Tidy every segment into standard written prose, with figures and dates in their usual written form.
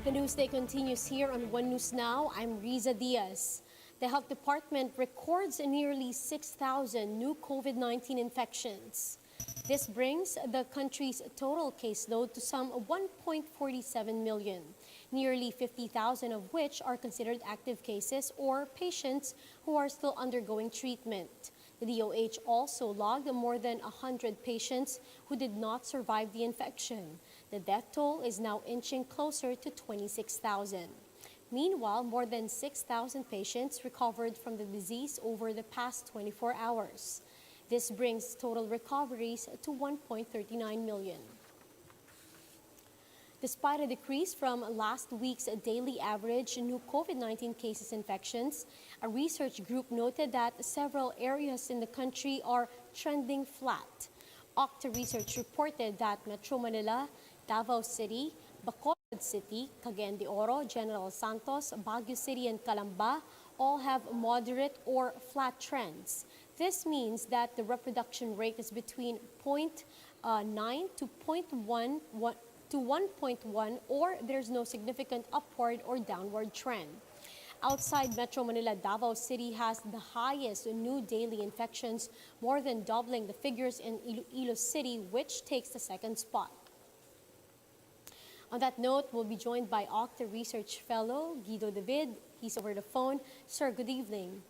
The news day continues here on One News Now. I'm Riza Diaz. The Health Department records nearly 6,000 new COVID-19 infections. This brings the country's total caseload to some 1.47 million, nearly 50,000 of which are considered active cases or patients who are still undergoing treatment. The DOH also logged more than 100 patients who did not survive the infection. The death toll is now inching closer to 26,000. Meanwhile, more than 6,000 patients recovered from the disease over the past 24 hours. This brings total recoveries to 1.39 million. Despite a decrease from last week's daily average new COVID-19 cases infections, a research group noted that several areas in the country are trending flat. Octa Research reported that Metro Manila, Davao City, Bacolod City, Cagayan de Oro, General Santos, Baguio City, and Calamba all have moderate or flat trends. This means that the reproduction rate is between 0.9 to 1.1, or there's no significant upward or downward trend. Outside Metro Manila, Davao City has the highest new daily infections, more than doubling the figures in Iloilo City, which takes the second spot. On that note, we'll be joined by Octa Research Fellow Guido David. He's over the phone. Sir, good evening.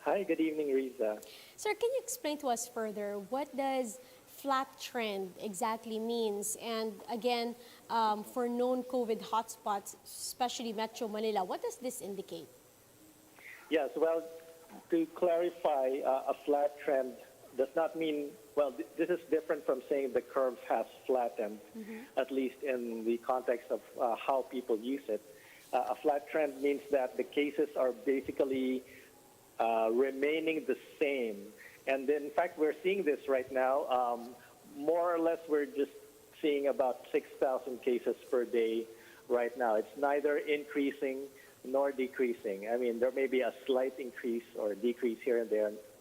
Hi, good evening, Riza. Sir, can you explain to us further what does flat trend exactly means? And again, for known COVID hotspots, especially Metro Manila, what does this indicate? Yes, well, to clarify, a flat trend does not mean, well, this is different from saying the curve has flattened, at least in the context of how people use it. A flat trend means that the cases are basically remaining the same. And in fact, we're seeing this right now. More or less, we're just seeing about 6,000 cases per day right now. It's neither increasing nor decreasing. I mean, there may be a slight increase or decrease here and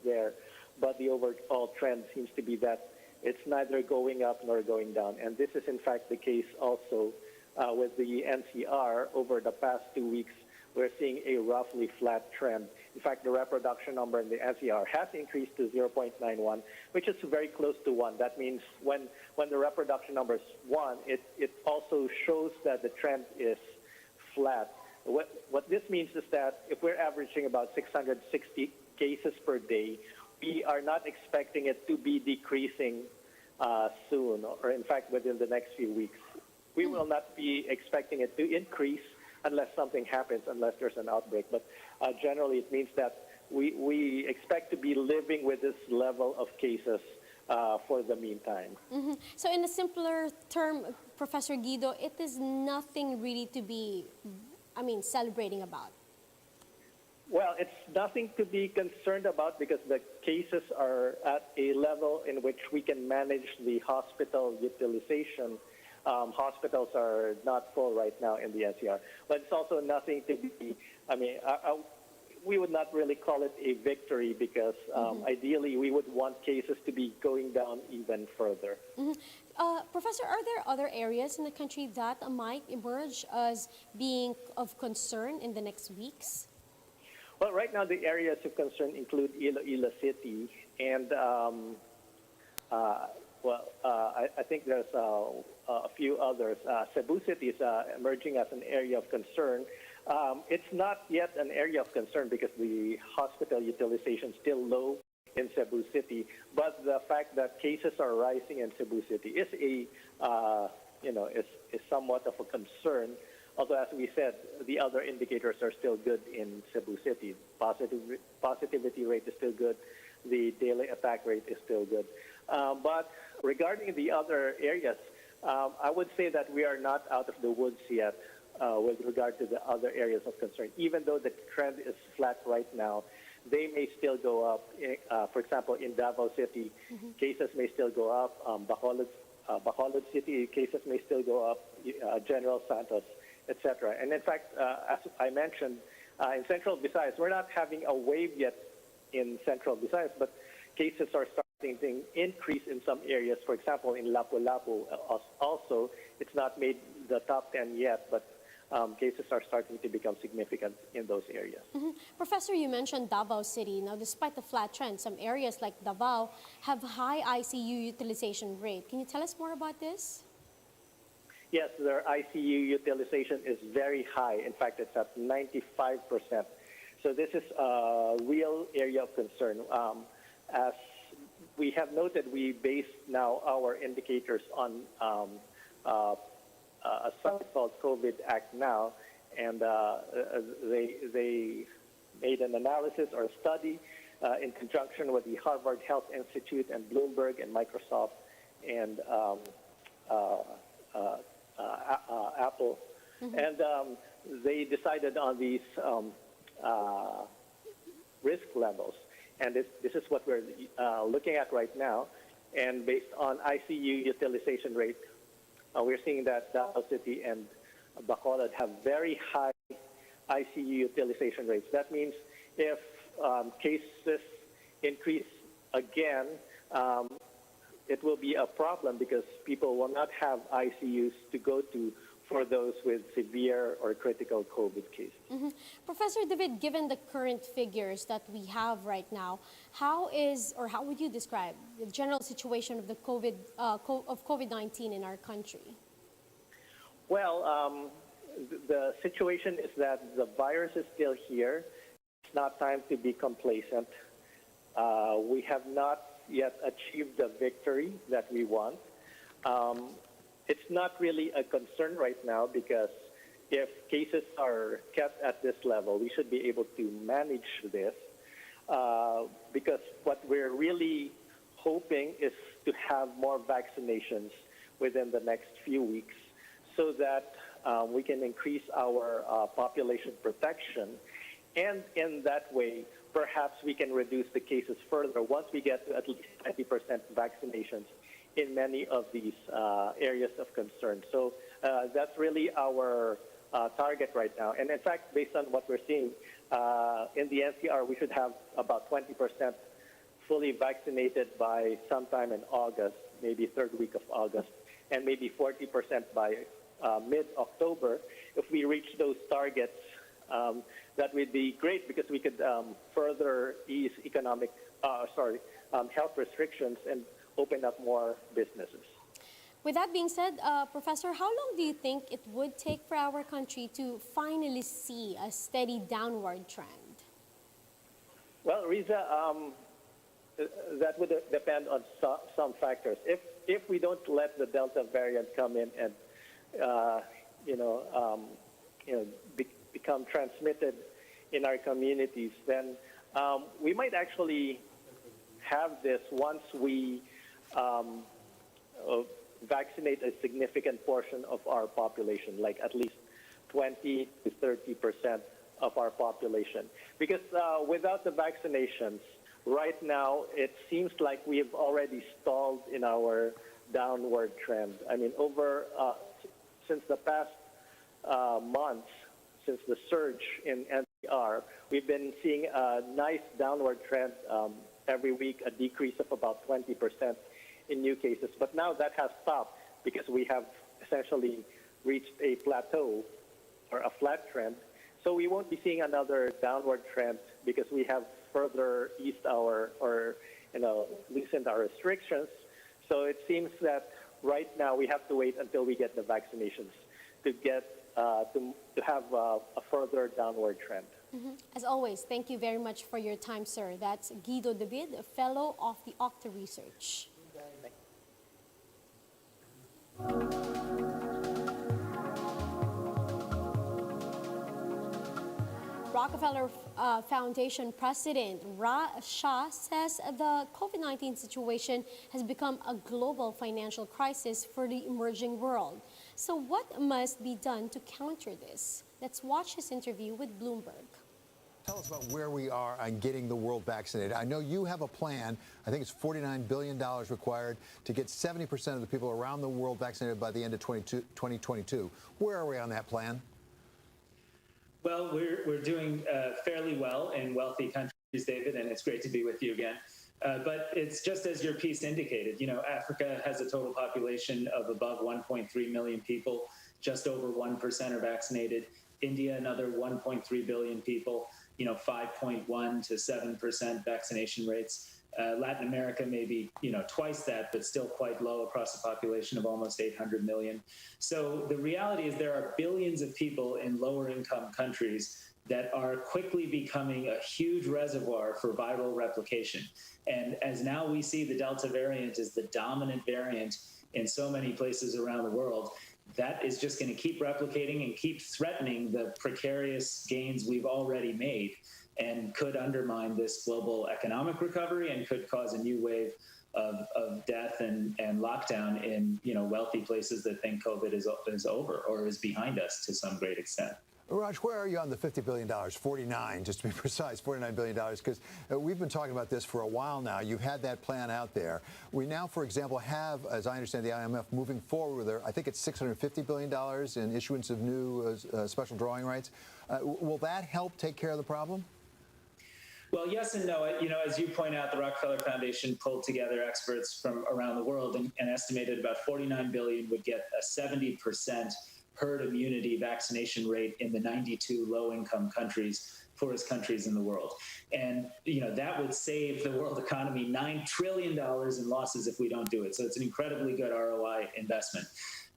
there, but the overall trend seems to be that it's neither going up nor going down. And this is, in fact, the case also with the NCR. Over the past 2 weeks, we're seeing a roughly flat trend. In fact, the reproduction number in the NCR has increased to 0.91, which is very close to 1. That means when the reproduction number is 1, it also shows that the trend is flat. What this means is that if we're averaging about 660 cases per day, we are not expecting it to be decreasing soon, or in fact within the next few weeks. We will not be expecting it to increase unless something happens, unless there's an outbreak. But generally, it means that we expect to be living with this level of cases for the meantime. So in a simpler term, Professor Guido, it is nothing really to be, celebrating about. Well, it's nothing to be concerned about because the cases are at a level in which we can manage the hospital utilization. Hospitals are not full right now in the NCR. But it's also nothing to be, we would not really call it a victory because ideally we would want cases to be going down even further. Professor, are there other areas in the country that might emerge as being of concern in the next weeks? Well, right now the areas of concern include Iloilo City and I think there's a few others. Cebu City is emerging as an area of concern. It's not yet an area of concern because the hospital utilization is still low in Cebu City. But the fact that cases are rising in Cebu City is is somewhat of a concern. Although, as we said, the other indicators are still good in Cebu City. Positivity rate is still good. The daily attack rate is still good. But regarding the other areas, I would say that we are not out of the woods yet with regard to the other areas of concern. Even though the trend is flat right now, they may still go up. For example, in Davao City, cases may still go up. Bacolod City, cases may still go up. General Santos, etc. And in fact, as I mentioned, in Central Visayas, we're not having a wave yet in Central Visayas, but cases are starting to increase in some areas. For example, in Lapu-Lapu, also, it's not made the top 10 yet, but cases are starting to become significant in those areas. Professor, you mentioned Davao City. Now, despite the flat trend, some areas like Davao have high ICU utilization rate. Can you tell us more about this? Yes, their ICU utilization is very high. In fact, it's at 95%. So this is a real area of concern. As we have noted, we base now our indicators on a site called COVID Act Now, and they made an analysis or a study in conjunction with the Harvard Health Institute and Bloomberg and Microsoft and Apple, and they decided on these risk levels, and this is what we're looking at right now. And based on ICU utilization rate, we're seeing that Davao City and Bacolod have very high ICU utilization rates. That means if cases increase again, it will be a problem because people will not have ICUs to go to for those with severe or critical COVID cases. Professor David, given the current figures that we have right now, how would you describe the general situation of the COVID-19 in our country? Well, the situation is that the virus is still here. It's not time to be complacent. We have not yet achieved the victory that we want. It's not really a concern right now because if cases are kept at this level, we should be able to manage this because what we're really hoping is to have more vaccinations within the next few weeks so that we can increase our population protection, and in that way, perhaps we can reduce the cases further once we get to at least 20% vaccinations in many of these areas of concern. So that's really our target right now. And in fact, based on what we're seeing in the NCR, we should have about 20% fully vaccinated by sometime in August, maybe third week of August, and maybe 40% by mid-October. If we reach those targets, that would be great because we could further ease health restrictions and open up more businesses. With that being said, Professor, how long do you think it would take for our country to finally see a steady downward trend? Well, Riza, that would depend on some factors. If we don't let the Delta variant come in and become transmitted in our communities, then we might actually have this once we vaccinate a significant portion of our population, like at least 20 to 30% of our population. Because without the vaccinations, right now it seems like we have already stalled in our downward trend. I mean, since the past months, since the surge in NCR, we've been seeing a nice downward trend every week, a decrease of about 20% in new cases. But now that has stopped because we have essentially reached a plateau or a flat trend. So we won't be seeing another downward trend because we have further eased loosened our restrictions. So it seems that right now we have to wait until we get the vaccinations to get to have a further downward trend. As always, thank you very much for your time, sir. That's Guido David, a fellow of the Octa Research. Rockefeller Foundation President Ra Shah says the COVID-19 situation has become a global financial crisis for the emerging world. So what must be done to counter this? Let's watch his interview with Bloomberg. Tell us about where we are on getting the world vaccinated. I know you have a plan. I think it's $49 billion required to get 70% of the people around the world vaccinated by the end of 2022. Where are we on that plan? Well, we're doing fairly well in wealthy countries, David, and it's great to be with you again. But it's just as your piece indicated. You know, Africa has a total population of above 1.3 million people. just over 1% are vaccinated. India, another 1.3 billion people, 5.1 to 7% vaccination rates. Latin America, maybe, twice that, but still quite low across a population of almost 800 million. So the reality is there are billions of people in lower income countries that are quickly becoming a huge reservoir for viral replication. And as now we see the Delta variant is the dominant variant in so many places around the world, that is just going to keep replicating and keep threatening the precarious gains we've already made, and could undermine this global economic recovery and could cause a new wave of death and lockdown in wealthy places that think COVID is over or is behind us to some great extent. Raj, where are you on the $50 billion? 49, just to be precise, $49 billion, because we've been talking about this for a while now. You've had that plan out there. We now, for example, have, as I understand the IMF, moving forward with their, I think it's $650 billion in issuance of new special drawing rights. Will that help take care of the problem? Well, yes and no. As you point out, the Rockefeller Foundation pulled together experts from around the world and estimated about 49 billion would get a 70% herd immunity vaccination rate in the 92 low-income countries, poorest countries in the world. And, that would save the world economy $9 trillion in losses if we don't do it. So it's an incredibly good ROI investment.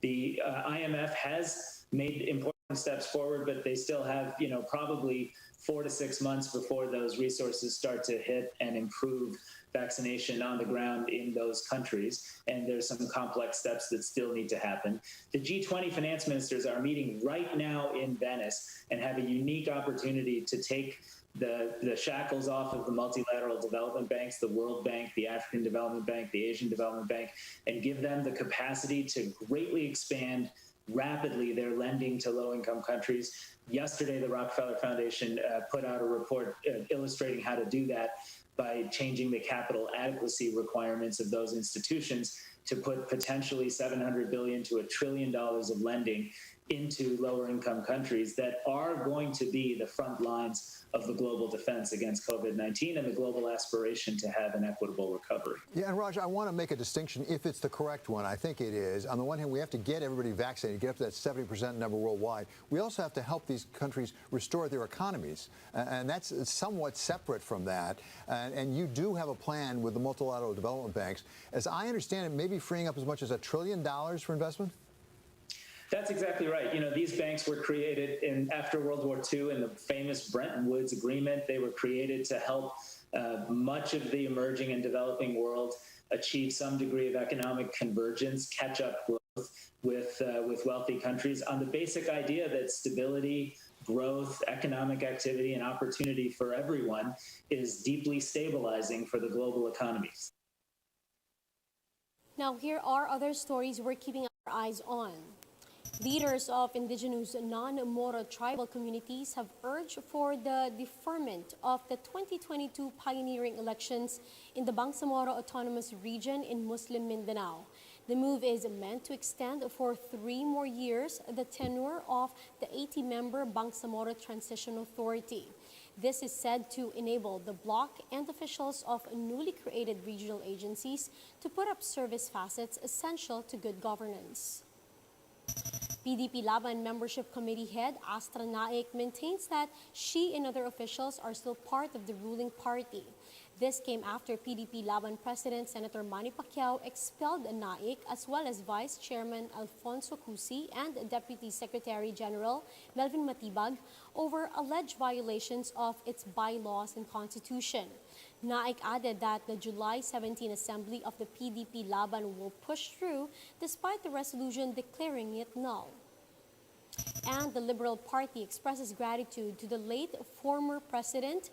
The IMF has made important steps forward, but they still have, probably 4 to 6 months before those resources start to hit and improve vaccination on the ground in those countries. And there's some complex steps that still need to happen. The G20 finance ministers are meeting right now in Venice and have a unique opportunity to take the shackles off of the multilateral development banks, the World Bank, the African Development Bank, the Asian Development Bank, and give them the capacity to greatly expand rapidly their lending to low-income countries. Yesterday, the Rockefeller Foundation put out a report illustrating how to do that by changing the capital adequacy requirements of those institutions to put potentially $700 billion to $1 trillion of lending into lower income countries that are going to be the front lines of the global defense against COVID-19 and the global aspiration to have an equitable recovery. Yeah, and Raj, I want to make a distinction if it's the correct one. I think it is. On the one hand, we have to get everybody vaccinated, get up to that 70% number worldwide. We also have to help these countries restore their economies, and that's somewhat separate from that. And you do have a plan with the multilateral development banks. As I understand it, maybe freeing up as much as $1 trillion for investment? That's exactly right. These banks were created after World War II in the famous Bretton Woods Agreement. They were created to help much of the emerging and developing world achieve some degree of economic convergence, catch up growth with wealthy countries on the basic idea that stability, growth, economic activity, and opportunity for everyone is deeply stabilizing for the global economies. Now, here are other stories we're keeping our eyes on. Leaders of indigenous non-Moro tribal communities have urged for the deferment of the 2022 pioneering elections in the Bangsamoro Autonomous Region in Muslim Mindanao. The move is meant to extend for 3 more years the tenure of the 80-member Bangsamoro Transition Authority. This is said to enable the bloc and officials of newly created regional agencies to put up service facets essential to good governance. PDP Laban Membership Committee head Astra Naik maintains that she and other officials are still part of the ruling party. This came after PDP Laban President Senator Manny Pacquiao expelled Naik as well as Vice Chairman Alfonso Cusi and Deputy Secretary General Melvin Matibag over alleged violations of its bylaws and constitution. Naik added that the July 17 assembly of the PDP Laban will push through despite the resolution declaring it null. And the Liberal Party expresses gratitude to the late former President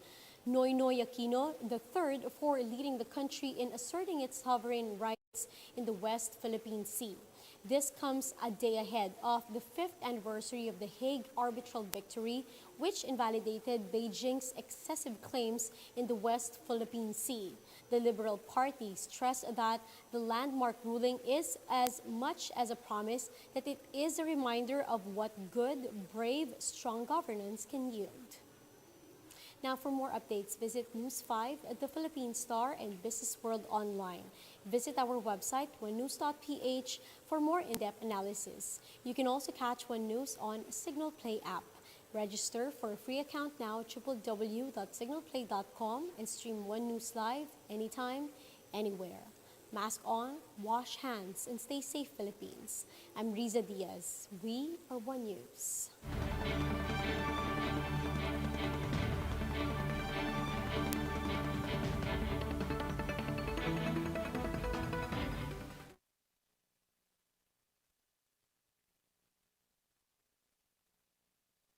Noynoy Aquino III for leading the country in asserting its sovereign rights in the West Philippine Sea. This comes a day ahead of the 5th anniversary of the Hague arbitral victory, which invalidated Beijing's excessive claims in the West Philippine Sea. The Liberal Party stressed that the landmark ruling is as much as a promise that it is a reminder of what good, brave, strong governance can yield. Now, for more updates, visit News 5, The Philippine Star, and Business World Online. Visit our website, onenews.ph, for more in-depth analysis. You can also catch One News on Signal Play app. Register for a free account now, www.signalplay.com, and stream One News live anytime, anywhere. Mask on, wash hands, and stay safe, Philippines. I'm Riza Diaz. We are One News.